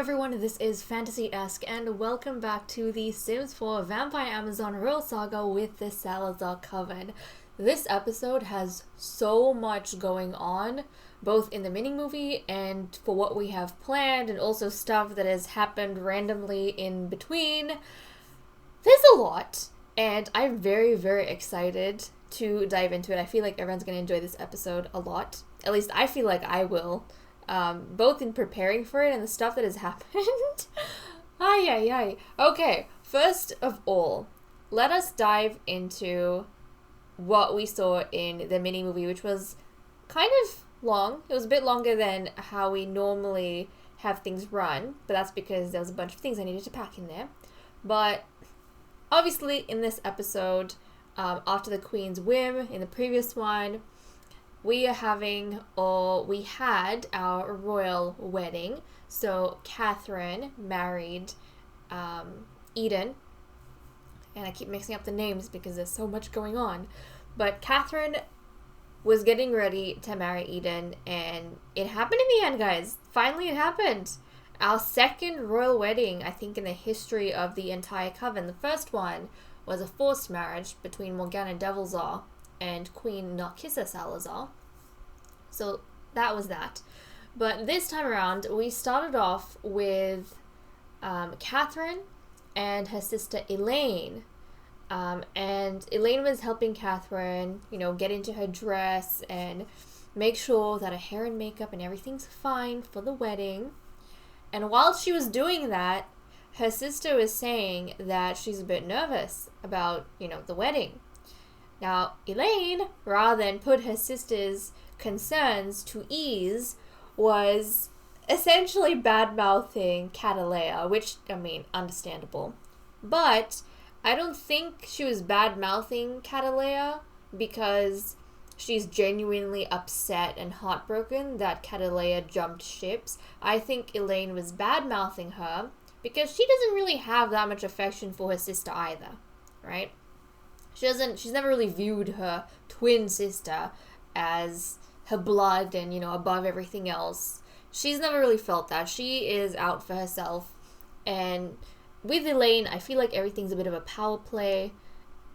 everyone, this is FantasyEsque, and welcome back to the Sims 4 Vampire Amazon Royal Saga with the Salazar Coven. This episode has so much going on, both in the mini-movie and for what we have planned, and also stuff that has happened randomly in between. There's a lot, and I'm very, very excited to dive into it. I feel like everyone's going to enjoy this episode a lot. At least I feel like I will. Both in preparing for it and the stuff that has happened. Ay. Okay, first of all, let us dive into what we saw in the mini-movie, which was kind of long. It was a bit longer than how we normally have things run, but that's because there was a bunch of things I needed to pack in there. But obviously, in this episode, after the Queen's whim in the previous one, we had our royal wedding. So Catherine married Eden, and I keep mixing up the names because there's so much going on. But Catherine was getting ready to marry Eden, and it happened in the end, guys. Finally, it happened. Our second royal wedding, I think, in the history of the entire coven. The first one was a forced marriage between Morgana Devilsaur and Queen Narcissa Salazar. So that was that. But this time around, we started off with Catherine and her sister Elaine. And Elaine was helping Catherine, get into her dress and make sure that her hair and makeup and everything's fine for the wedding. And while she was doing that, her sister was saying that she's a bit nervous about, the wedding. Now, Elaine, rather than put her sister's concerns to ease, was essentially bad-mouthing Catalea, which, understandable. But I don't think she was bad-mouthing Catalea because she's genuinely upset and heartbroken that Catalea jumped ships. I think Elaine was bad-mouthing her because she doesn't really have that much affection for her sister either, right? She's never really viewed her twin sister as her blood and, above everything else. She's never really felt that. She is out for herself. And with Elaine, I feel like everything's a bit of a power play.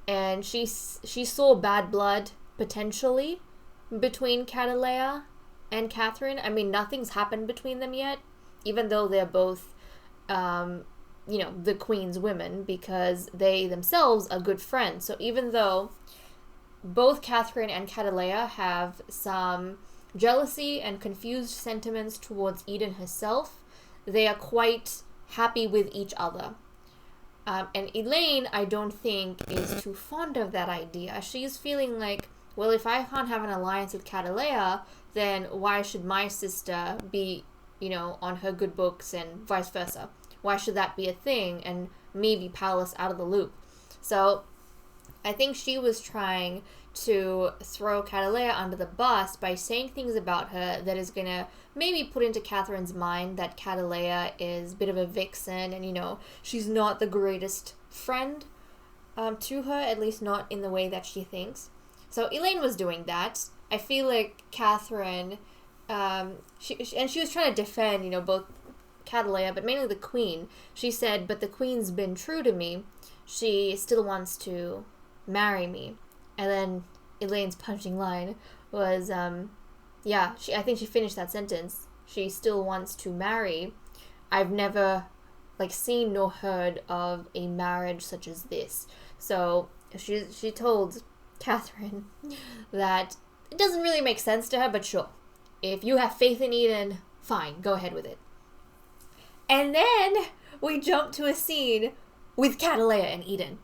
And she saw bad blood, potentially, between Catalea and Catherine. Nothing's happened between them yet, even though they're both the Queen's women, because they themselves are good friends. So even though both Catherine and Catalea have some jealousy and confused sentiments towards Eden herself, they are quite happy with each other. And Elaine, I don't think, is too fond of that idea. She's feeling like, well, if I can't have an alliance with Catalea, then why should my sister be, on her good books and vice versa? Why should that be a thing and me be powerless out of the loop? So I think she was trying to throw Catalea under the bus by saying things about her that is going to maybe put into Catherine's mind that Catalea is a bit of a vixen and, she's not the greatest friend to her, at least not in the way that she thinks. So Elaine was doing that. I feel like Catherine, she was trying to defend, both Catalea, but mainly the Queen. She said, but the Queen's been true to me. She still wants to marry me. And then Elaine's punching line was, I think she finished that sentence. She still wants to marry. I've never, seen nor heard of a marriage such as this. So she told Catherine that it doesn't really make sense to her, but sure. If you have faith in Eden, fine, go ahead with it. And then we jump to a scene with Catalea and Eden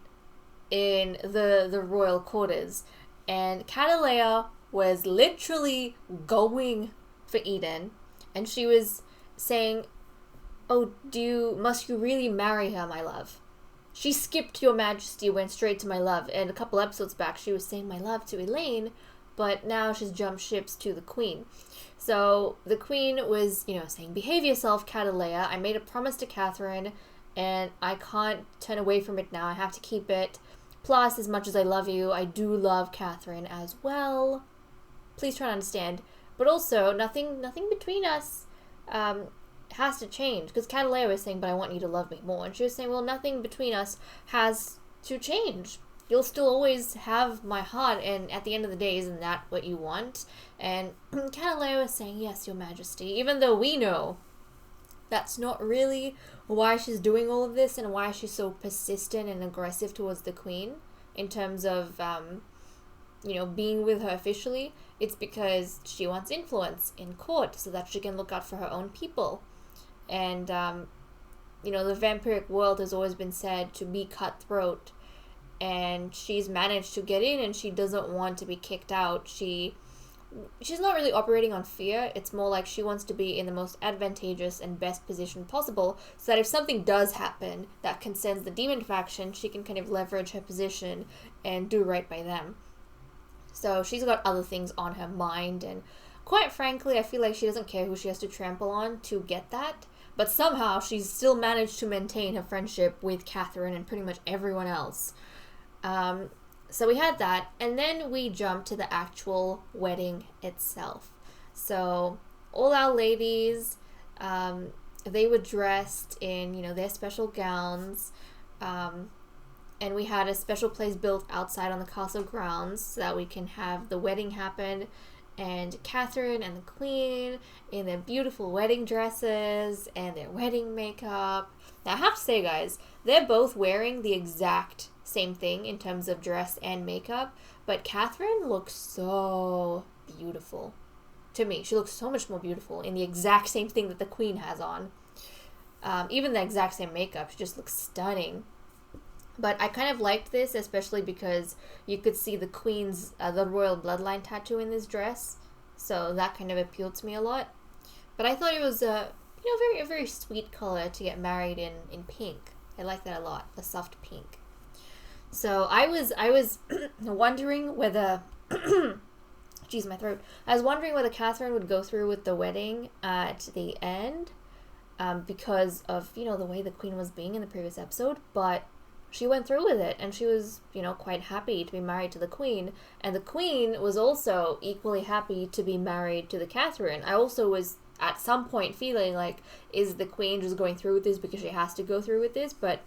in the royal quarters. And Catalea was literally going for Eden. And she was saying, oh, must you really marry her, my love? She skipped your majesty, went straight to my love. And a couple episodes back, she was saying my love to Elaine, but now she's jumped ships to the Queen. So the Queen was, saying, behave yourself, Catalea. I made a promise to Catherine, and I can't turn away from it now. I have to keep it. Plus, as much as I love you, I do love Catherine as well. Please try to understand. But also, nothing between us. has to change, because Catalea was saying, but I want you to love me more, and she was saying, well, nothing between us has to change. You'll still always have my heart, and at the end of the day, isn't that what you want? And Catalea was saying, yes, your majesty, even though we know that's not really why she's doing all of this and why she's so persistent and aggressive towards the queen in terms of, being with her officially. It's because she wants influence in court so that she can look out for her own people. And, the vampiric world has always been said to be cutthroat, and she's managed to get in, and she doesn't want to be kicked out. She's not really operating on fear. It's more like she wants to be in the most advantageous and best position possible, so that if something does happen that concerns the demon faction, she can kind of leverage her position and do right by them. So she's got other things on her mind, and quite frankly, I feel like she doesn't care who she has to trample on to get that. But somehow she's still managed to maintain her friendship with Catherine and pretty much everyone else. So we had that, and then we jumped to the actual wedding itself. So all our ladies, they were dressed in, their special gowns, and we had a special place built outside on the castle grounds so that we can have the wedding happen. And Catherine and the queen in their beautiful wedding dresses and their wedding makeup. Now I have to say, guys, they're both wearing the exact same thing in terms of dress and makeup, but Catherine looks so beautiful. To me, she looks so much more beautiful in the exact same thing that the queen has on. Even the exact same makeup, she just looks stunning. But I kind of liked this, especially because you could see the queen's, the royal bloodline tattoo in this dress. So that kind of appealed to me a lot. But I thought it was a very sweet color to get married in pink. I like that a lot, a soft pink. So I was wondering whether, geez, my throat. I was wondering whether Catherine would go through with the wedding at the end, because of, the way the queen was being in the previous episode. But she went through with it, and she was, quite happy to be married to the queen. And the queen was also equally happy to be married to the Catherine. I also was at some point feeling like, is the queen just going through with this because she has to go through with this? But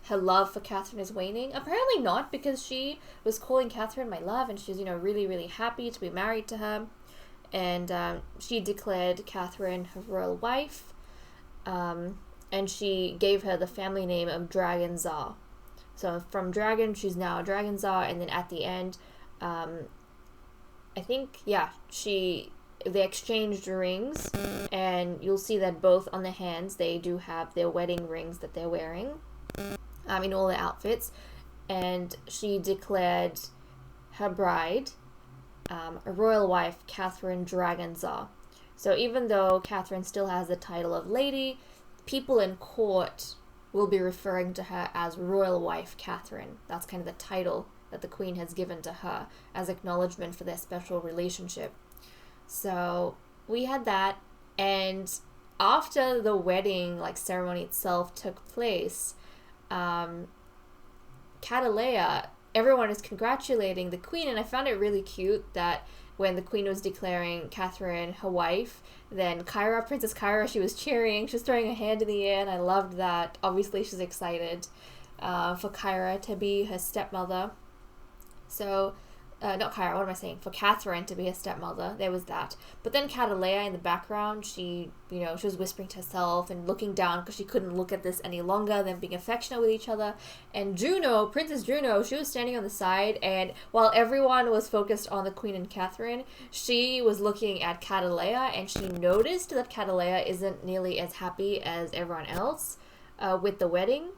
her love for Catherine is waning. Apparently not, because she was calling Catherine my love, and she's, really, really happy to be married to her. And she declared Catherine her royal wife, and she gave her the family name of Dragonzar. So from dragon, she's now a Dragonzar, and then at the end, I think, they exchanged rings, and you'll see that both on the hands, they do have their wedding rings that they're wearing, in all their outfits, and she declared her bride, a royal wife, Catherine Dragonzar. So even though Catherine still has the title of lady, people in court will be referring to her as royal wife Catherine. That's kind of the title that the queen has given to her as acknowledgement for their special relationship. So we had that, and after the wedding ceremony itself took place, Catalea, everyone is congratulating the queen, and I found it really cute that when the queen was declaring Catherine her wife, then Princess Kyra, she was cheering, she was throwing her hand in the air, and I loved that. Obviously, she's excited for Kyra to be her stepmother. So, not Kyra, what am I saying? For Catherine to be her stepmother, there was that. But then Catalea in the background, she was whispering to herself and looking down because she couldn't look at this any longer, them being affectionate with each other. And Juno, Princess Juno, she was standing on the side, and while everyone was focused on the queen and Catherine, she was looking at Catalea, and she noticed that Catalea isn't nearly as happy as everyone else with the wedding.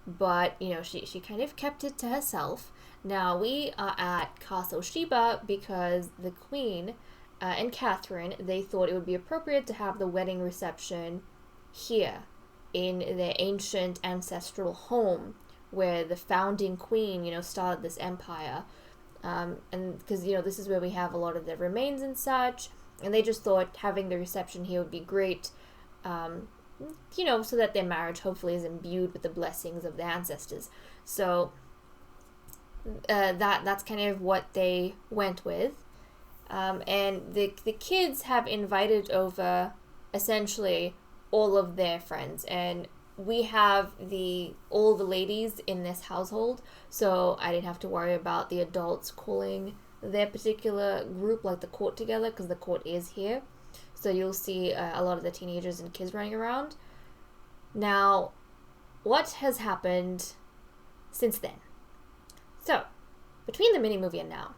But, she kind of kept it to herself. Now, we are at Castle Sheba because the queen and Catherine, they thought it would be appropriate to have the wedding reception here in their ancient ancestral home where the founding queen, started this empire. And because, this is where we have a lot of their remains and such, and they just thought having the reception here would be great, so that their marriage hopefully is imbued with the blessings of their ancestors. So that's kind of what they went with, and the kids have invited over essentially all of their friends, and we have all the ladies in this household, so I didn't have to worry about the adults calling their particular group, like the court, together, because the court is here. So you'll see a lot of the teenagers and kids running around. Now, what has happened since then? So, between the mini-movie and now,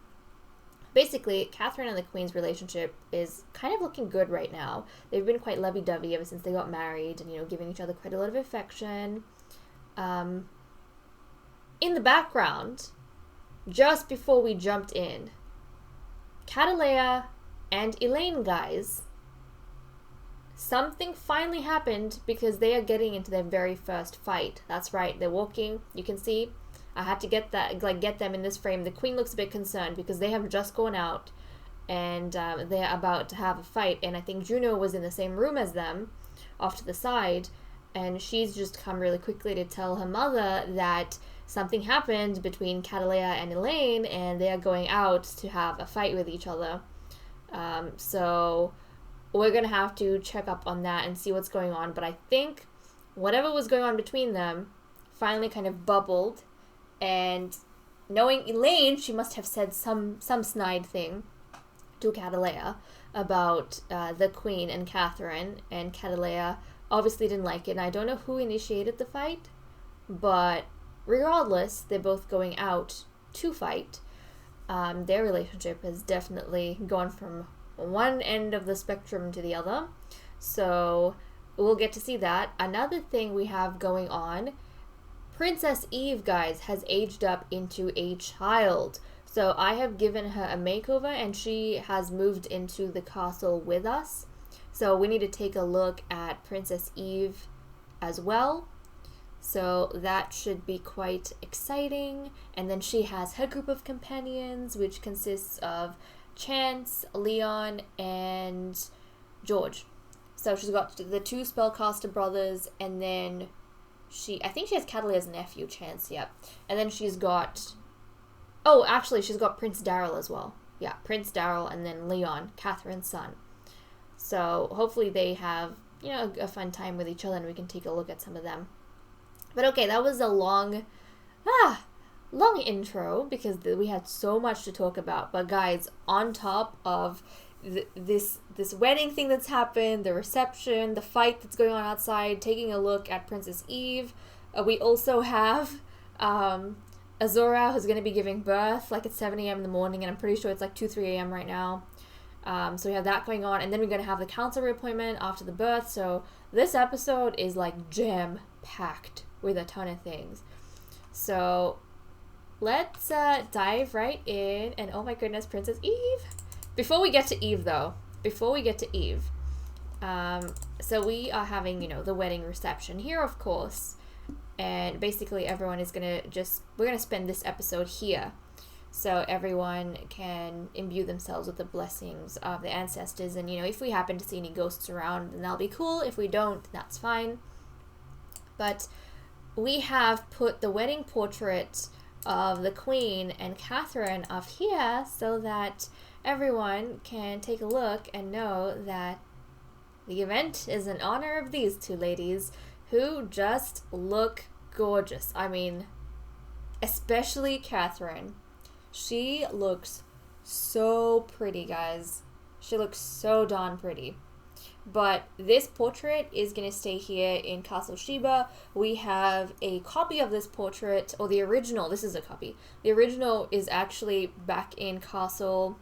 basically, Catherine and the Queen's relationship is kind of looking good right now. They've been quite lovey-dovey ever since they got married and, giving each other quite a lot of affection. In the background, just before we jumped in, Catalea and Elaine, guys, something finally happened because they are getting into their very first fight. That's right, they're walking. You can see I had to get them in this frame. The Queen looks a bit concerned because they have just gone out and they're about to have a fight. And I think Juno was in the same room as them, off to the side, and she's just come really quickly to tell her mother that something happened between Catalea and Elaine, and they are going out to have a fight with each other. So we're gonna have to check up on that and see what's going on. But I think whatever was going on between them finally kind of bubbled. And knowing Elaine, she must have said some snide thing to Catalea about the Queen and Catherine, and Catalea obviously didn't like it. And I don't know who initiated the fight, but regardless, they're both going out to fight. Their relationship has definitely gone from one end of the spectrum to the other, so we'll get to see that. Another thing we have going on, Princess Eve, guys, has aged up into a child. So I have given her a makeover and she has moved into the castle with us. So we need to take a look at Princess Eve as well. So that should be quite exciting. And then she has her group of companions, which consists of Chance, Leon, and George. So she's got the two spellcaster brothers, and then I think she has Catalea's nephew, Chance, yep. And then she's got she's got Prince Daryl as well. Yeah, Prince Daryl, and then Leon, Catherine's son. So hopefully they have, a fun time with each other, and we can take a look at some of them. But okay, that was a long intro because we had so much to talk about. But guys, on top of this wedding thing that's happened, the reception, the fight that's going on outside, taking a look at Princess Eve, we also have Azora, who's going to be giving birth like at 7 a.m. in the morning, and I'm pretty sure it's like 2-3 a.m. right now. So we have that going on, and then we're going to have the council reappointment after the birth. So this episode is like jam-packed with a ton of things. So let's dive right in. And oh my goodness, Princess Eve. Before we get to Eve, so we are having, the wedding reception here, of course. And basically everyone is we're going to spend this episode here. So everyone can imbue themselves with the blessings of the ancestors. And, if we happen to see any ghosts around, then that'll be cool. If we don't, that's fine. But we have put the wedding portrait of the Queen and Catherine up here so that everyone can take a look and know that the event is in honor of these two ladies who just look gorgeous. I mean, especially Catherine. She looks so pretty, guys. She looks so darn pretty. But this portrait is going to stay here in Castle Sheba. We have a copy of this portrait, or the original. This is a copy. The original is actually back in Castle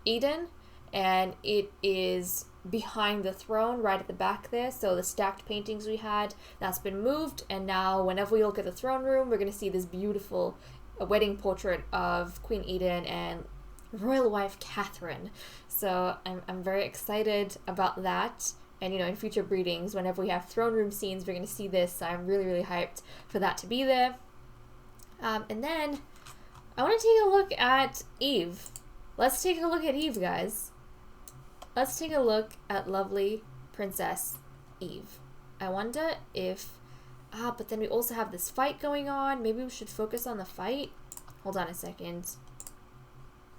Eden, and it is behind the throne right at the back there. So the stacked paintings we had, that's been moved, and now whenever we look at the throne room, we're going to see this beautiful wedding portrait of Queen Eden and royal wife Catherine. So I'm very excited about that. And in future breedings, whenever we have throne room scenes, we're going to see this. So I'm really, really hyped for that to be there. And then I want to take a look at Eve. Let's take a look at Eve, guys. Let's take a look at lovely Princess Eve. I wonder if... but then we also have this fight going on. Maybe we should focus on the fight. Hold on a second.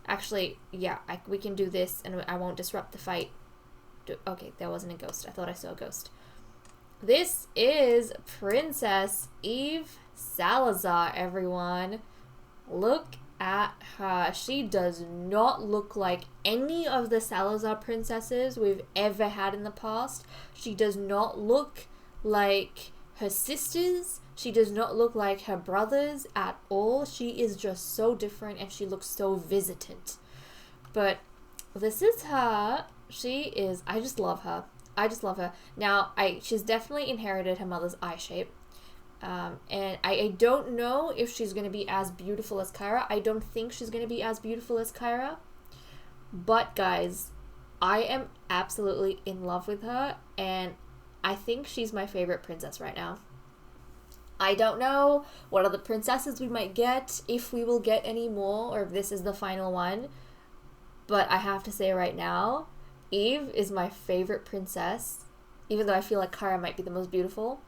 Actually, yeah, we can do this and I won't disrupt the fight. Okay, there wasn't a ghost. I thought I saw a ghost. This is Princess Eve Salazar, everyone. Look at her. She does not look like any of the Salazar princesses we've ever had in the past. She does not look like her sisters. She does not look like her brothers at all. She is just so different and she looks so visitant. But this is her. I just love her. I just love her. Now, she's definitely inherited her mother's eye shape. And I don't know if she's going to be as beautiful as Kyra. I don't think she's going to be as beautiful as Kyra. But guys, I am absolutely in love with her. And I think she's my favorite princess right now. I don't know what other princesses we might get, if we will get any more, or if this is the final one. But I have to say right now, Eve is my favorite princess, even though I feel like Kyra might be the most beautiful.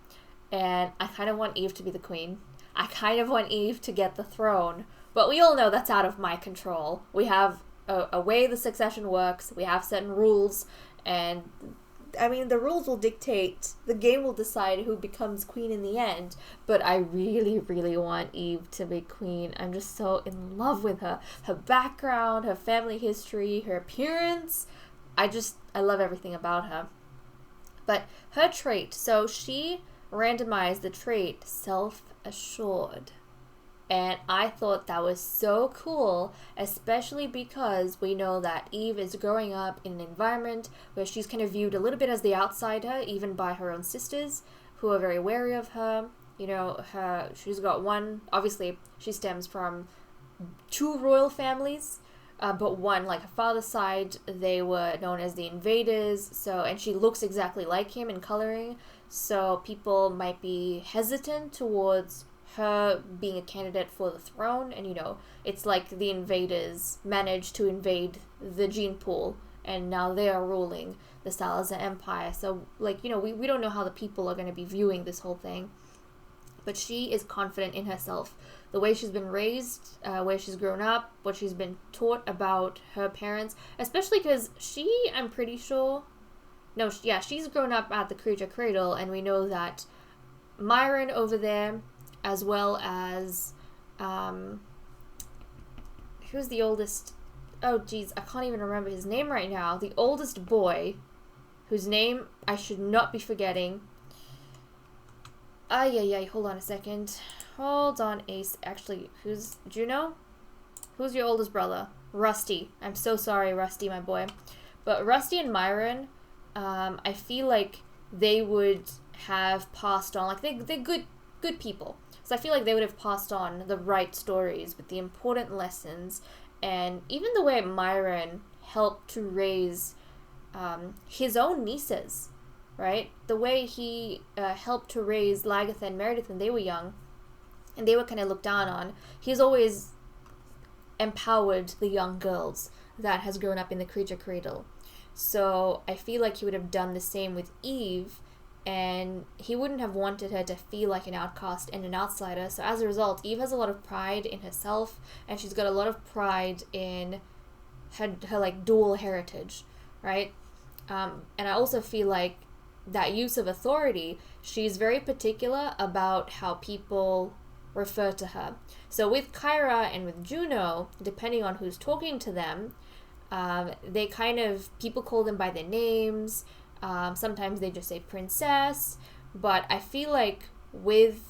And I kind of want Eve to be the queen. I kind of want Eve to get the throne. But we all know that's out of my control. We have a way the succession works. We have certain rules. And, I mean, the rules will dictate. The game will decide who becomes queen in the end. But I really, really want Eve to be queen. I'm just so in love with her. Her background, her family history, her appearance. I love everything about her. But her trait, so she randomized the trait self-assured. And I thought that was so cool, especially because we know that Eve is growing up in an environment where she's kind of viewed a little bit as the outsider, even by her own sisters, who are very wary of her. You know, she's got one, obviously she stems from two royal families, but one, like her father's side, they were known as the invaders, and she looks exactly like him in coloring, so people might be hesitant towards her being a candidate for the throne. And you know, it's like the invaders managed to invade the gene pool, and now they are ruling the Salazar Empire. So, like, you know, we don't know how the people are going to be viewing this whole thing. But she is confident in herself. The way she's been raised, where she's grown up, what she's been taught about her parents, especially because I'm pretty sure... No, she's grown up at the Creature Cradle, and we know that Myron over there, as well as... who's the oldest... Oh, geez, I can't even remember his name right now. The oldest boy, whose name I should not be forgetting... hold on a second. Hold on, Ace. Actually, do you know? Who's your oldest brother? Rusty. I'm so sorry, Rusty, my boy. But Rusty and Myron, I feel like they would have passed on, like, they're good people. So I feel like they would have passed on the right stories with the important lessons, and even the way Myron helped to raise his own nieces. Right? The way he helped to raise Lagatha and Meredith when they were young, and they were kind of looked down on. He's always empowered the young girls that has grown up in the Creature Cradle. So I feel like he would have done the same with Eve, and he wouldn't have wanted her to feel like an outcast and an outsider. So as a result, Eve has a lot of pride in herself, and she's got a lot of pride in her like dual heritage, right? And I also feel like that use of authority, she's very particular about how people refer to her. So with Kyra and with Juno, depending on who's talking to them, they people call them by their names. Sometimes they just say princess. But I feel like with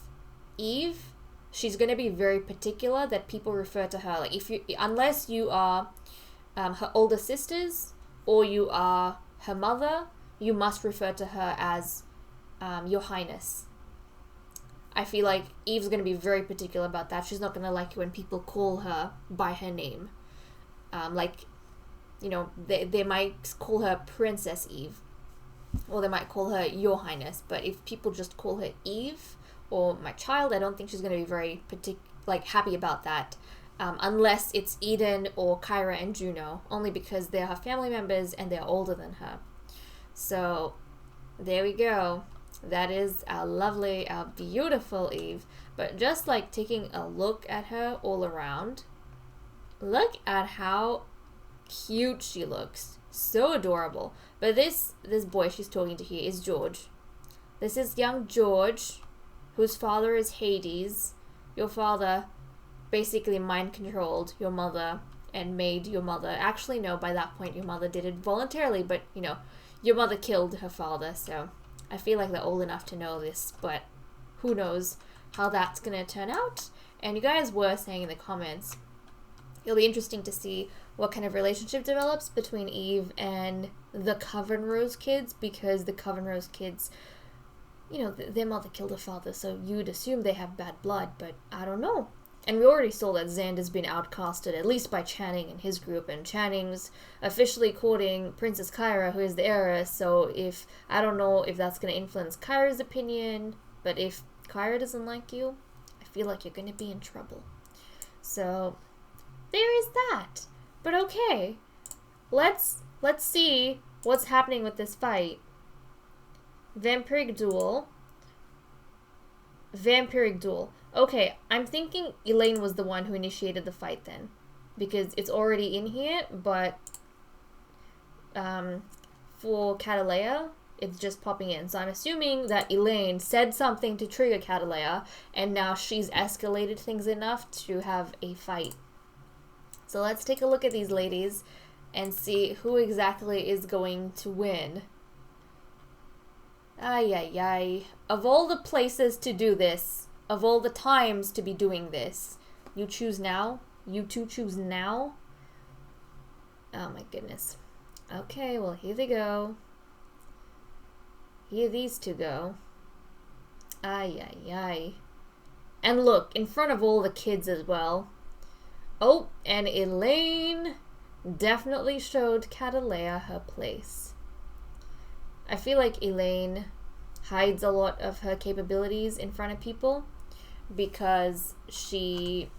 Eve, she's going to be very particular that people refer to her. Like, unless you are her older sisters or you are her mother, you must refer to her as Your Highness. I feel like Eve's going to be very particular about that. She's not going to like it when people call her by her name. Like, you know, they might call her Princess Eve, or they might call her Your Highness. But if people just call her Eve or my child, I don't think she's going to be very happy about that. Unless it's Eden or Kyra and Juno, only because they're her family members and they're older than her. So, there we go. That is our lovely, our beautiful Eve. But just like taking a look at her all around, look at how cute she looks. So adorable. But this boy she's talking to here is George. This is young George, whose father is Hades. Your father basically mind-controlled your mother and made your mother... Actually, no, by that point your mother did it voluntarily, but, you know, your mother killed her father, so I feel like they're old enough to know this, but who knows how that's gonna turn out. And you guys were saying in the comments, it'll be interesting to see what kind of relationship develops between Eve and the Coven Rose kids, because the Coven Rose kids, you know, their mother killed her father, so you'd assume they have bad blood, but I don't know. And we already saw that Xander's been outcasted, at least by Channing and his group, and Channing's officially courting Princess Kyra, who is the heiress, so I don't know if that's going to influence Kyra's opinion, but if Kyra doesn't like you, I feel like you're going to be in trouble. So, there is that. But okay, let's see what's happening with this fight. Vampiric duel. Okay, I'm thinking Elaine was the one who initiated the fight then, because it's already in here, but for Catalea, it's just popping in. So I'm assuming that Elaine said something to trigger Catalea, and now she's escalated things enough to have a fight. So let's take a look at these ladies and see who exactly is going to win. Ay. Of all the places to do this, of all the times to be doing this, you choose now? You two choose now? Oh my goodness. Okay, well here they go. Here these two go. Ay. And look, in front of all the kids as well. Oh, and Elaine definitely showed Catalea her place. I feel like Elaine hides a lot of her capabilities in front of people because she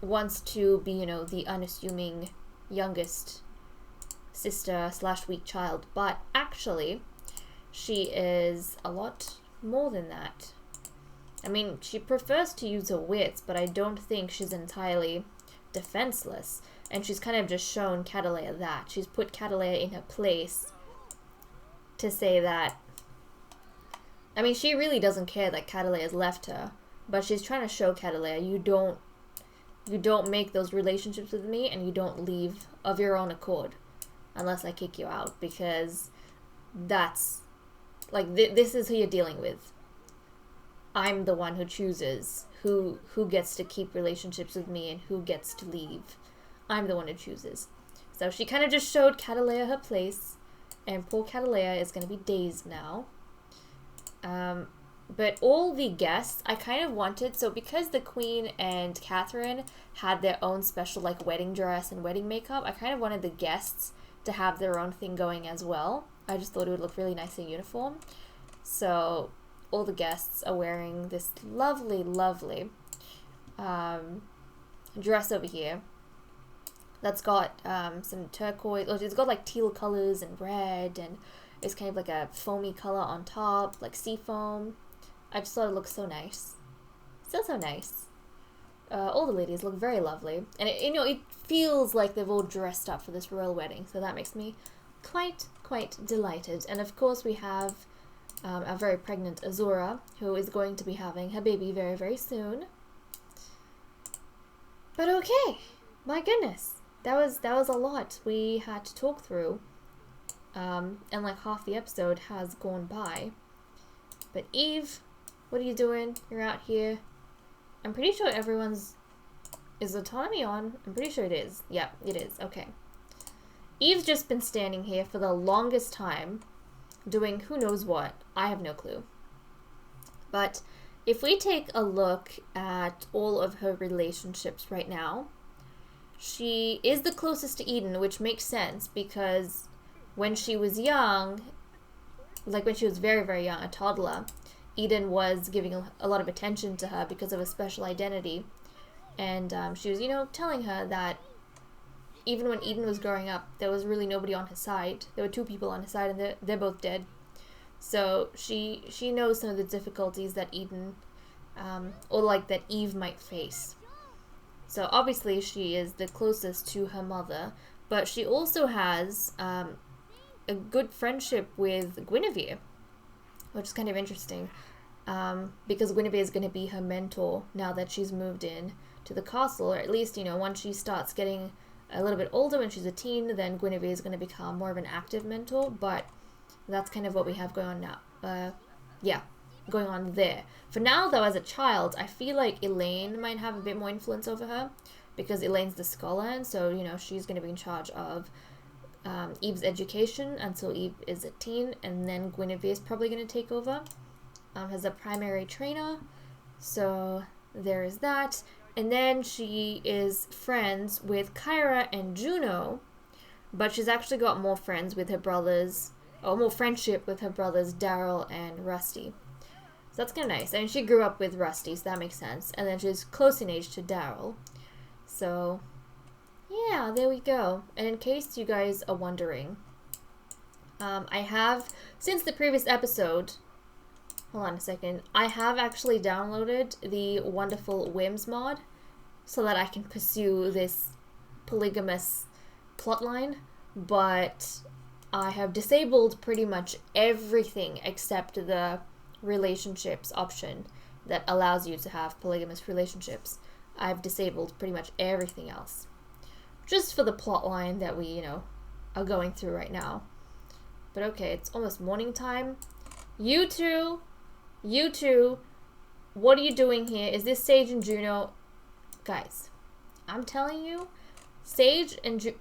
wants to be, you know, the unassuming youngest sister / weak child, but actually she is a lot more than that. I mean, she prefers to use her wits, but I don't think she's entirely defenseless, and she's kind of just shown Catalea that. She's put Catalea in her place to say that, I mean, she really doesn't care that Catalea's left her, but she's trying to show Catalea, you don't make those relationships with me, and you don't leave of your own accord unless I kick you out, because that's, like, this is who you're dealing with. I'm the one who chooses who gets to keep relationships with me and who gets to leave. I'm the one who chooses. So she kind of just showed Catalea her place, and poor Catalea is going to be dazed now. But all the guests, I kind of wanted, so because the Queen and Catherine had their own special, like, wedding dress and wedding makeup, I kind of wanted the guests to have their own thing going as well. I just thought it would look really nice in uniform. So all the guests are wearing this lovely dress over here that's got some turquoise, it's got like teal colors and red, and it's kind of like a foamy color on top, like sea foam. I just thought it looked so nice. So nice. All the ladies look very lovely, and it feels like they've all dressed up for this royal wedding, so that makes me quite delighted. And of course we have a very pregnant Azura, who is going to be having her baby very soon. But okay, my goodness, that was a lot we had to talk through, and like half the episode has gone by. But Eve, what are you doing? You're out here. I'm pretty sure is autonomy on? I'm pretty sure it is. Yeah, it is. Okay. Eve's just been standing here for the longest time, doing who knows what. I have no clue. But if we take a look at all of her relationships right now, she is the closest to Eden, which makes sense because when she was young, like when she was very young, a toddler, Eden was giving a lot of attention to her because of a special identity. And she was, telling her that even when Eden was growing up, there was really nobody on his side. There were two people on his side, and they're both dead. So she knows some of the difficulties that Eden, or like that Eve might face. So obviously she is the closest to her mother, but she also has a good friendship with Guinevere, which is kind of interesting. Because Guinevere is going to be her mentor now that she's moved in to the castle, or at least, once she starts getting a little bit older, when she's a teen, then Guinevere is going to become more of an active mentor, but that's kind of what we have going on now. Going on there. For now, though, as a child, I feel like Elaine might have a bit more influence over her, because Elaine's the scholar, and so, she's going to be in charge of Eve's education until Eve is a teen, and then Guinevere is probably going to take over as a primary trainer. So there is that. And then she is friends with Kyra and Juno, but she's actually got more friends with her brothers, or more friendship with her brothers Daryl and Rusty. So that's kind of nice. I mean, she grew up with Rusty, so that makes sense. And then she's close in age to Daryl. So yeah, there we go. And in case you guys are wondering, I have, since the previous episode, hold on a second, I have actually downloaded the wonderful Whims mod so that I can pursue this polygamous plotline, but I have disabled pretty much everything except the relationships option that allows you to have polygamous relationships. I've disabled pretty much everything else, just for the plotline that we, are going through right now. But okay, it's almost morning time. You two, what are you doing here? Is this Sage and Juno? Guys, I'm telling you, Sage and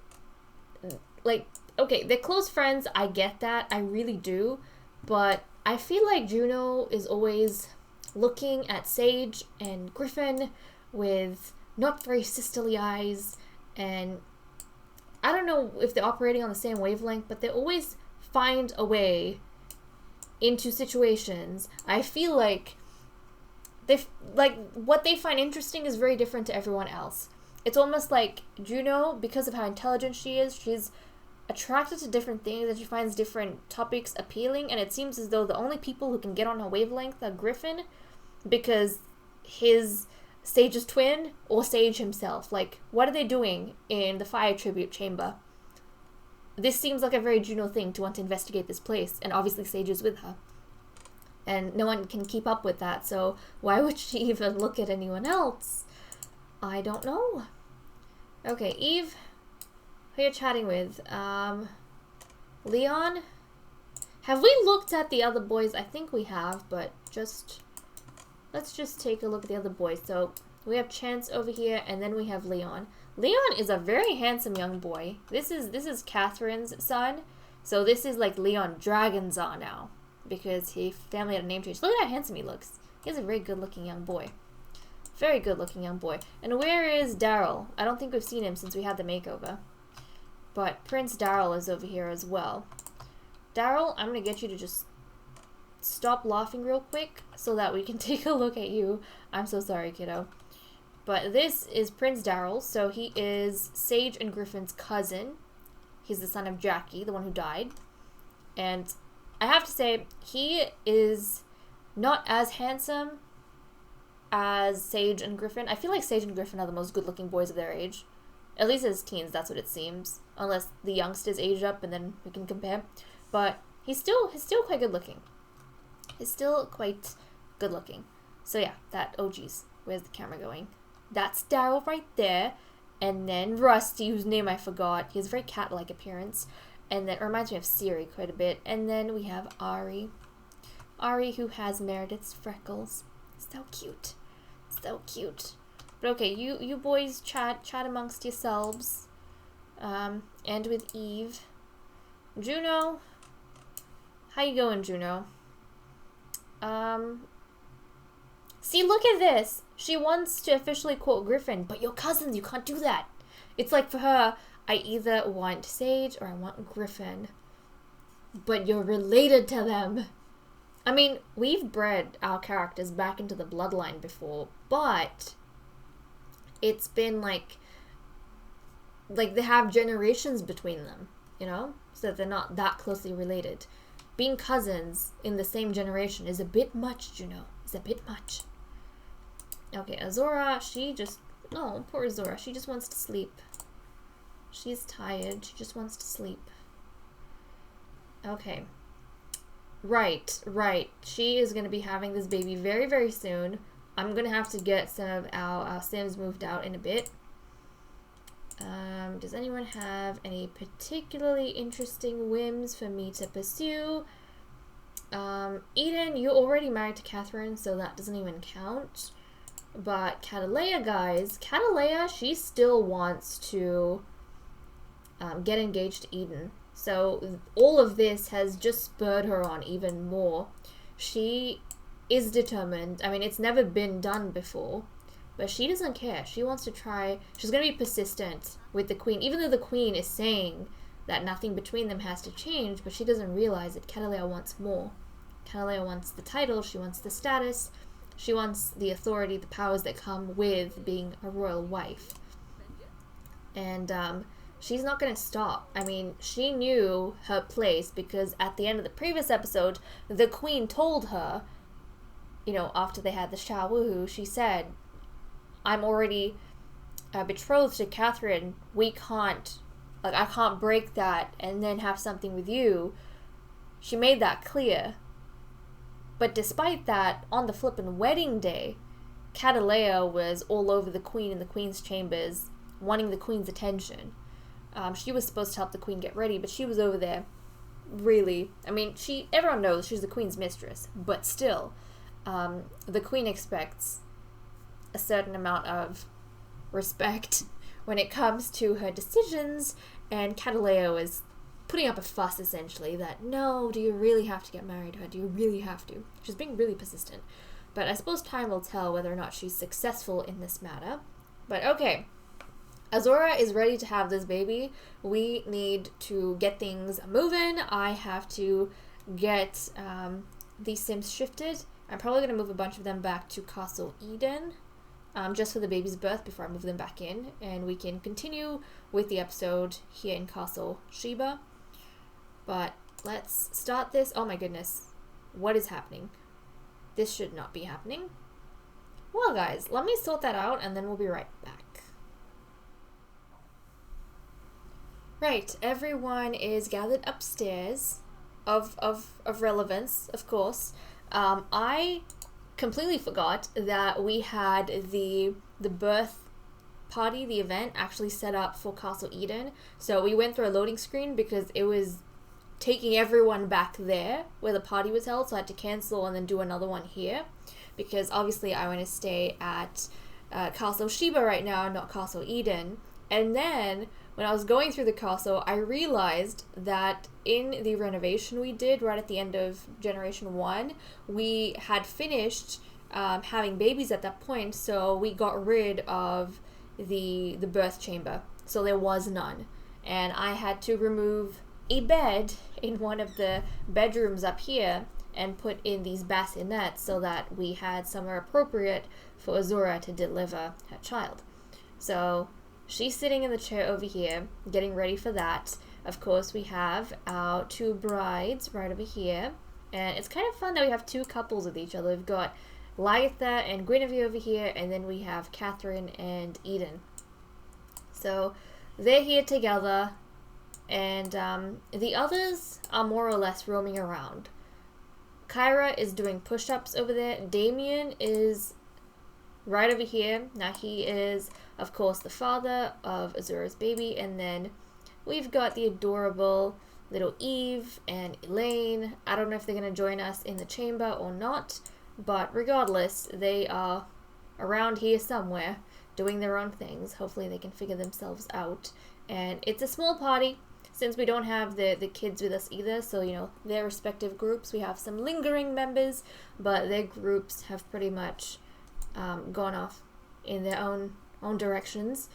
okay, they're close friends, I get that, I really do, but I feel like Juno is always looking at Sage and Griffin with not very sisterly eyes, and I don't know if they're operating on the same wavelength, but they always find a way into situations. I feel like what they find interesting is very different to everyone else. It's almost like Juno, because of how intelligent she is, she's attracted to different things and she finds different topics appealing, and it seems as though the only people who can get on her wavelength are Griffin, because his Sage's twin or Sage himself. Like, what are they doing in the fire tribute chamber? This seems like a very Juno thing to want to investigate this place, and obviously Sage is with her. And no one can keep up with that, so why would she even look at anyone else? I don't know. Okay, Eve, who are you chatting with? Leon? Have we looked at the other boys? I think we have, but let's just take a look at the other boys. So we have Chance over here, and then we have Leon. Leon is a very handsome young boy. This is Catherine's son, so this is like Leon Dragonzar now, because his family had a name change. Look at how handsome he looks. He's a very good-looking young boy. Very good-looking young boy. And where is Daryl? I don't think we've seen him since we had the makeover. But Prince Daryl is over here as well. Daryl, I'm going to get you to just stop laughing real quick so that we can take a look at you. I'm so sorry, kiddo. But this is Prince Daryl, so he is Sage and Griffin's cousin. He's the son of Jackie, the one who died. And I have to say, he is not as handsome as Sage and Griffin. I feel like Sage and Griffin are the most good-looking boys of their age. At least as teens, that's what it seems. Unless the youngsters age up and then we can compare. But he's still quite good-looking. He's still quite good-looking. So yeah, oh geez, where's the camera going? That's Daryl right there. And then Rusty, whose name I forgot. He has a very cat-like appearance. And that reminds me of Siri quite a bit. And then we have Ari. Ari, who has Meredith's freckles. So cute. So cute. But okay, you boys chat amongst yourselves. And with Eve. Juno. How you going, Juno? See, look at this. She wants to officially quote Griffin, but you're cousins, you can't do that. It's like for her, I either want Sage or I want Griffin. But you're related to them. I mean, we've bred our characters back into the bloodline before, but it's been like they have generations between them, you know? So that they're not that closely related. Being cousins in the same generation is a bit much, you know? It's a bit much. Okay, Azora, oh, poor Azora, she just wants to sleep. She's tired, she just wants to sleep. Okay. Right. She is going to be having this baby very, very soon. I'm going to have to get some of our Sims moved out in a bit. Does anyone have any particularly interesting whims for me to pursue? Eden, you're already married to Catherine, so that doesn't even count. But Catalea, guys, Catalea, she still wants to get engaged to Eden. So all of this has just spurred her on even more. She is determined. I mean, it's never been done before, but she doesn't care. She wants to try. She's going to be persistent with the queen, even though the queen is saying that nothing between them has to change, but she doesn't realize that Catalea wants more. Catalea wants the title, she wants the status, she wants the authority, the powers that come with being a royal wife. And she's not going to stop. I mean, she knew her place because at the end of the previous episode, the queen told her, you know, after they had the shawoohoo, she said, I'm already betrothed to Catherine. We can't, like, I can't break that and then have something with you. She made that clear. But despite that, on the flippin' wedding day, Catalea was all over the queen in the queen's chambers, wanting the queen's attention. She was supposed to help the queen get ready, but she was over there, really. I mean, everyone knows she's the queen's mistress, but still, the queen expects a certain amount of respect when it comes to her decisions, and Catalea was putting up a fuss, essentially, that, no, do you really have to get married to her? Do you really have to? She's being really persistent. But I suppose time will tell whether or not she's successful in this matter. But okay, Azora is ready to have this baby. We need to get things moving. I have to get these Sims shifted. I'm probably going to move a bunch of them back to Castle Eden, just for the baby's birth before I move them back in. And we can continue with the episode here in Castle Sheba. But let's start this. Oh my goodness. What is happening? This should not be happening. Well, guys, let me sort that out and then we'll be right back. Right, everyone is gathered upstairs of relevance, of course. I completely forgot that we had the birth party, the event, actually set up for Castle Eden. So we went through a loading screen because it was taking everyone back there where the party was held, so I had to cancel and then do another one here because obviously I want to stay at Castle Sheba right now, not Castle Eden. And then when I was going through the castle, I realized that in the renovation we did right at the end of Generation 1, we had finished having babies at that point, so we got rid of the birth chamber, so there was none. And I had to remove a bed in one of the bedrooms up here and put in these bassinets so that we had somewhere appropriate for Azora to deliver her child. So she's sitting in the chair over here, getting ready for that. Of course, we have our two brides right over here. And it's kind of fun that we have two couples with each other. We've got Lytha and Guinevere over here, and then we have Catherine and Eden. So they're here together, and the others are more or less roaming around. Kyra is doing push-ups over there. Damien is right over here. Now he is, of course, the father of Azora's baby, and then we've got the adorable little Eve and Elaine. I don't know if they're going to join us in the chamber or not, but regardless, they are around here somewhere doing their own things. Hopefully they can figure themselves out. And it's a small party since we don't have the kids with us either, so, you know, their respective groups. We have some lingering members, but their groups have pretty much gone off in their own directions.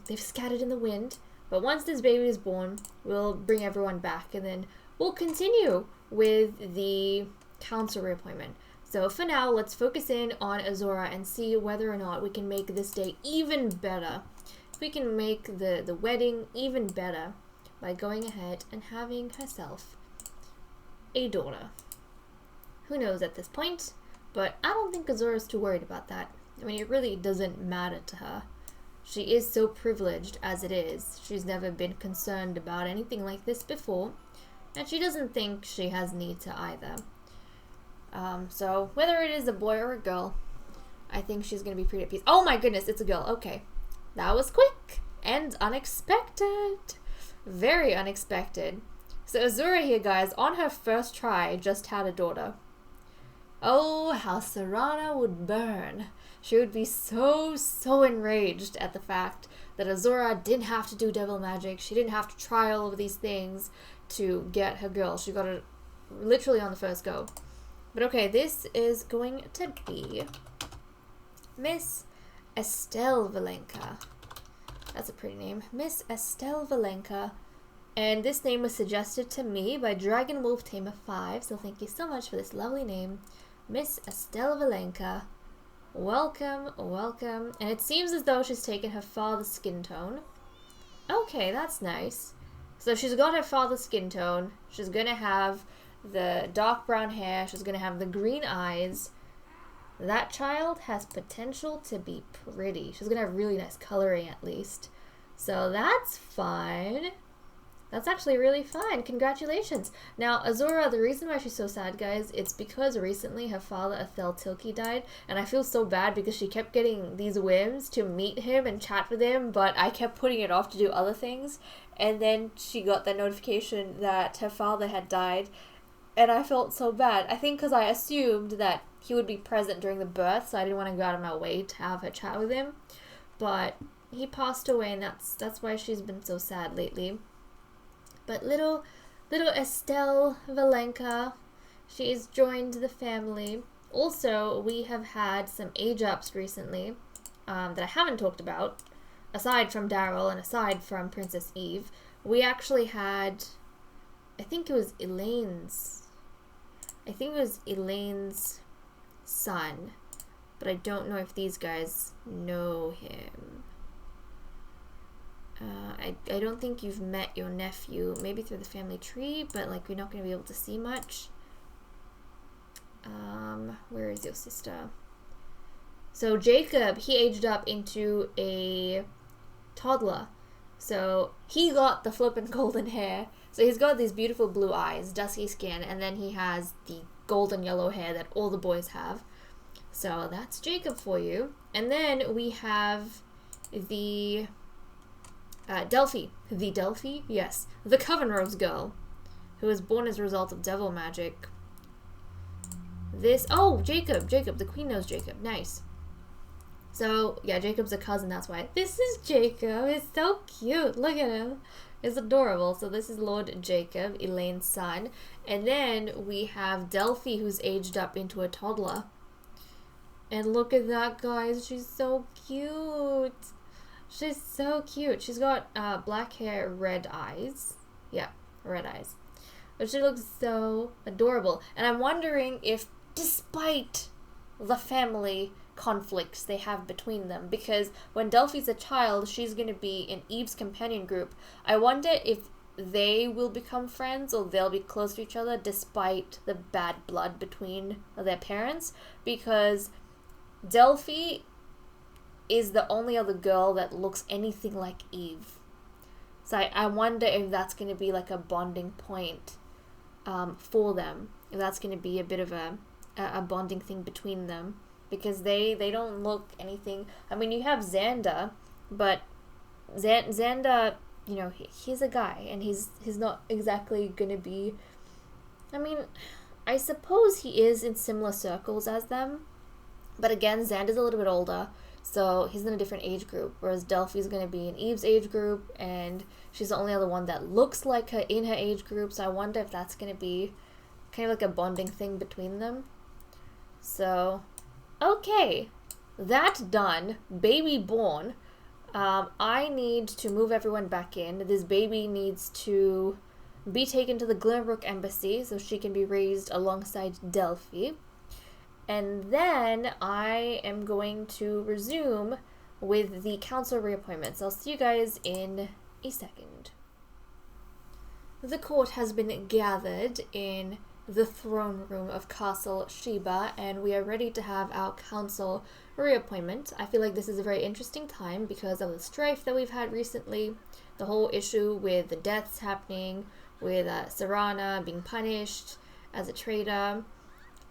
They've scattered in the wind. But once this baby is born, we'll bring everyone back, and then we'll continue with the council reappointment. So for now, let's focus in on Azora and see whether or not we can make this day even better. If we can make the wedding even better by going ahead and having herself a daughter. Who knows at this point, but I don't think Azora's too worried about that. I mean, it really doesn't matter to her. She is so privileged as it is. She's never been concerned about anything like this before. And she doesn't think she has need to either. So whether it is a boy or a girl, I think she's gonna be pretty at peace. Oh my goodness, it's a girl. Okay. That was quick and unexpected. Very unexpected. So Azura here, guys, on her first try, just had a daughter. Oh, how Serana would burn. She would be so enraged at the fact that Azura didn't have to do devil magic. She didn't have to try all of these things to get her girl. She got it literally on the first go. But okay, this is going to be Miss Estelle Valenka. That's a pretty name. Miss Estelle Valenka. And this name was suggested to me by Dragon Wolf Tamer 5, so thank you so much for this lovely name. Miss Estelle Valenka. Welcome, welcome. And it seems as though she's taken her father's skin tone. Okay, that's nice. So she's got her father's skin tone. She's gonna have the dark brown hair. She's gonna have the green eyes. That child has potential to be pretty. She's gonna have really nice coloring at least. So that's fun. That's actually really fun. Congratulations. Now, Azura, the reason why she's so sad, guys, it's because recently her father, Athel Tilke, died, and I feel so bad because she kept getting these whims to meet him and chat with him, but I kept putting it off to do other things, and then she got the notification that her father had died, and I felt so bad. I think because I assumed that he would be present during the birth, so I didn't want to go out of my way to have her chat with him, but he passed away, and that's why she's been so sad lately. But little Estelle Valenka, she's joined the family. Also, we have had some age ups recently that I haven't talked about, aside from Daryl and aside from Princess Eve. We actually had, I think it was Elaine's son, but I don't know if these guys know him. I don't think you've met your nephew, maybe through the family tree, but like we're not going to be able to see much. Where is your sister? So Jacob, he aged up into a toddler. So he got the flippin' golden hair. So he's got these beautiful blue eyes, dusky skin, and then he has the golden yellow hair that all the boys have. So that's Jacob for you. And then we have the Delphi. The Delphi? Yes. The Coven Rose girl, who was born as a result of devil magic. Jacob. The queen knows Jacob. Nice. So, yeah, Jacob's a cousin, that's why. This is Jacob. It's so cute. Look at him. It's adorable. So this is Lord Jacob, Elaine's son. And then we have Delphi, who's aged up into a toddler. And look at that, guys. She's so cute. She's so cute. She's got black hair, red eyes. Yeah, red eyes. But she looks so adorable. And I'm wondering if, despite the family conflicts they have between them, because when Delphi's a child, she's going to be in Eve's companion group. I wonder if they will become friends or they'll be close to each other despite the bad blood between their parents, because Delphi is the only other girl that looks anything like Eve. So I wonder if that's going to be like a bonding point for them. If that's going to be a bit of a bonding thing between them. Because they don't look anything... I mean, you have Xander, but Xander, you know, he's a guy. And he's not exactly going to be... I mean, I suppose he is in similar circles as them. But again, Xander's a little bit older. So he's in a different age group, whereas Delphi's going to be in Eve's age group, and she's the only other one that looks like her in her age group, so I wonder if that's going to be kind of like a bonding thing between them. So, okay, that's done. Baby born. I need to move everyone back in. This baby needs to be taken to the Glenbrook Embassy so she can be raised alongside Delphi. And then I am going to resume with the council reappointments. I'll see you guys in a second. The court has been gathered in the throne room of Castle Sheba, and we are ready to have our council reappointment. I feel like this is a very interesting time because of the strife that we've had recently, the whole issue with the deaths happening with Serana being punished as a traitor.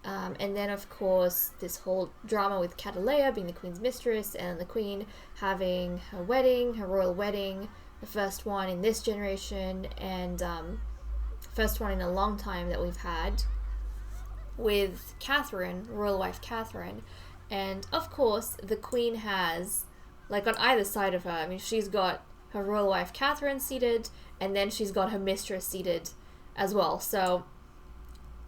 And then, of course, this whole drama with Catalea being the queen's mistress and the queen having her wedding, her royal wedding, the first one in this generation and first one in a long time that we've had with Catherine, royal wife Catherine. And, of course, the queen has, like, on either side of her, I mean, she's got her royal wife Catherine seated, and then she's got her mistress seated as well. So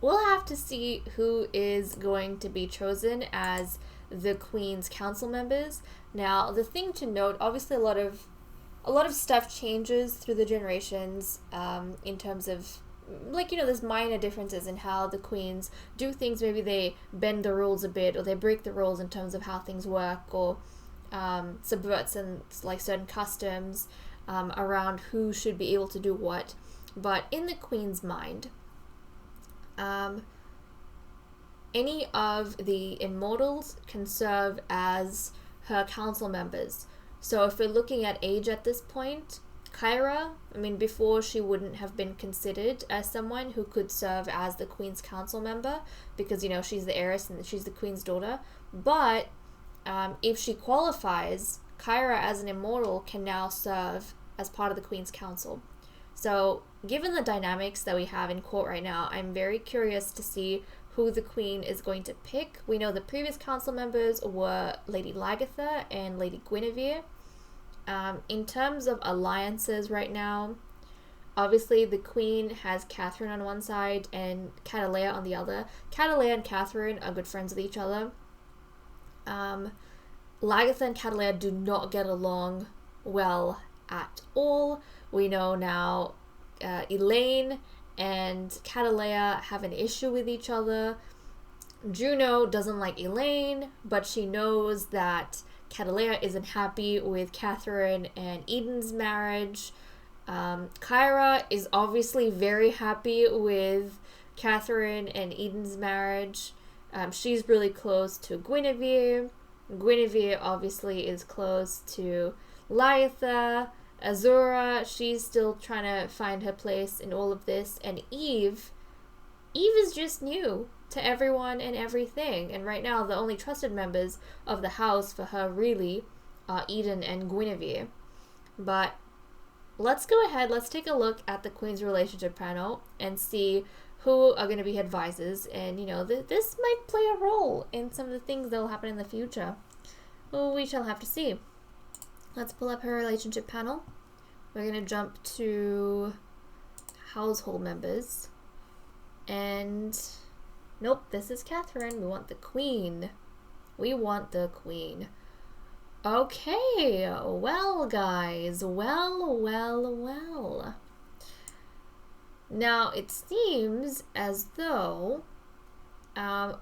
we'll have to see who is going to be chosen as the Queen's council members. Now, the thing to note, obviously a lot of stuff changes through the generations, in terms of, like, you know, there's minor differences in how the queens do things. Maybe they bend the rules a bit, or they break the rules in terms of how things work, or subvert some, like, certain customs around who should be able to do what. But in the queen's mind, any of the immortals can serve as her council members. So if we're looking at age at this point, Kyra, I mean, before she wouldn't have been considered as someone who could serve as the queen's council member because, you know, she's the heiress and she's the queen's daughter. But if she qualifies, Kyra as an immortal can now serve as part of the queen's council. So given the dynamics that we have in court right now, I'm very curious to see who the queen is going to pick. We know the previous council members were Lady Lagatha and Lady Guinevere. In terms of alliances right now, obviously the queen has Catherine on one side and Catalea on the other. Catalea and Catherine are good friends with each other. Lagatha and Catalea do not get along well at all. We know now Elaine and Catalea have an issue with each other. Juno doesn't like Elaine, but she knows that Catalea isn't happy with Catherine and Eden's marriage. Kyra is obviously very happy with Catherine and Eden's marriage. She's really close to Guinevere. Guinevere obviously is close to Lagatha. Azura, she's still trying to find her place in all of this. And Eve is just new to everyone and everything. And right now, the only trusted members of the house for her really are Eden and Guinevere. But let's go ahead, let's take a look at the Queen's relationship panel and see who are going to be advisors. And, you know, this might play a role in some of the things that will happen in the future. Well, we shall have to see. Let's pull up her relationship panel. We're going to jump to household members. And nope, this is Catherine. We want the queen. We want the queen. Okay, well, guys. Well. Now, it seems as though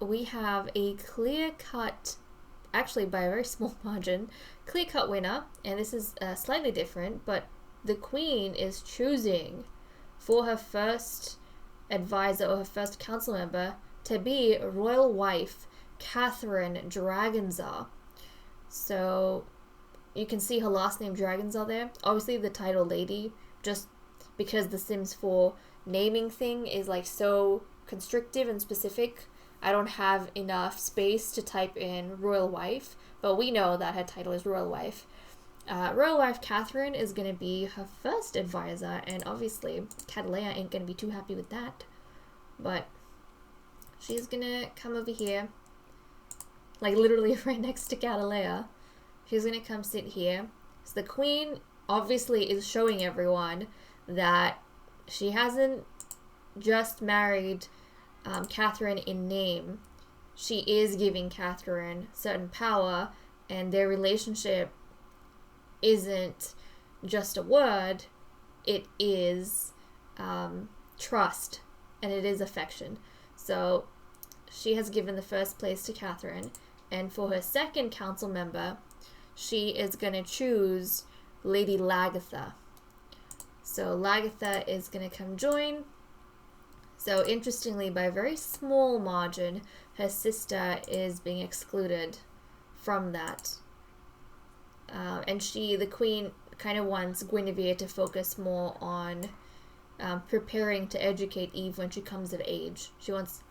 we have a clear-cut, actually by a very small margin, clear-cut winner, and this is slightly different, but the queen is choosing for her first advisor or her first council member to be royal wife Catherine Dragonzar. So you can see her last name Dragonzar there. Obviously the title lady, just because the Sims 4 naming thing is like so constrictive and specific, I don't have enough space to type in royal wife, but we know that her title is royal wife. Royal wife Catherine is going to be her first advisor, and obviously Catalea ain't going to be too happy with that, but she's going to come over here, like literally right next to Catalea. She's going to come sit here. So the queen obviously is showing everyone that she hasn't just married Catherine in name. She is giving Catherine certain power, and their relationship isn't just a word, it is trust, and it is affection. So she has given the first place to Catherine, and for her second council member, she is going to choose Lady Lagatha. So Lagatha is going to come join. So interestingly, by a very small margin, her sister is being excluded from that. And the queen, kind of wants Guinevere to focus more on preparing to educate Eve when she comes of age. She wants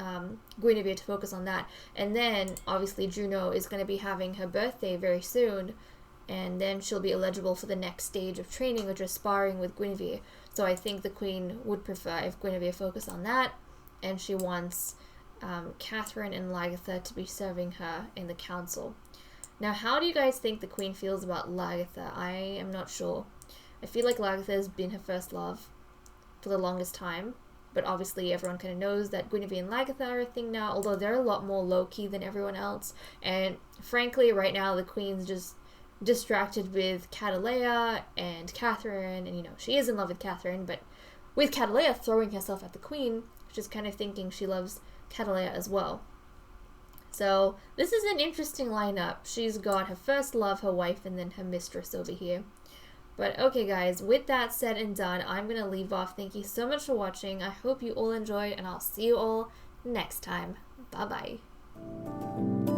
Guinevere to focus on that. And then, obviously, Juno is going to be having her birthday very soon, and then she'll be eligible for the next stage of training, which is sparring with Guinevere. So I think the Queen would prefer if Guinevere focused on that, and she wants Catherine and Lagertha to be serving her in the council. Now, how do you guys think the Queen feels about Lagertha? I am not sure. I feel like Lagertha has been her first love for the longest time, but obviously everyone kind of knows that Guinevere and Lagertha are a thing now, although they're a lot more low-key than everyone else. And frankly, right now, the Queen's just distracted with Catalea and Catherine, and she is in love with Catherine, but with Catalea throwing herself at the Queen, she's kind of thinking she loves Catalea as well. So this is an interesting lineup. She's got her first love, her wife, and then her mistress over here. But okay guys, with that said and done, I'm going to leave off. Thank you so much for watching. I hope you all enjoyed, and I'll see you all next time. Bye bye.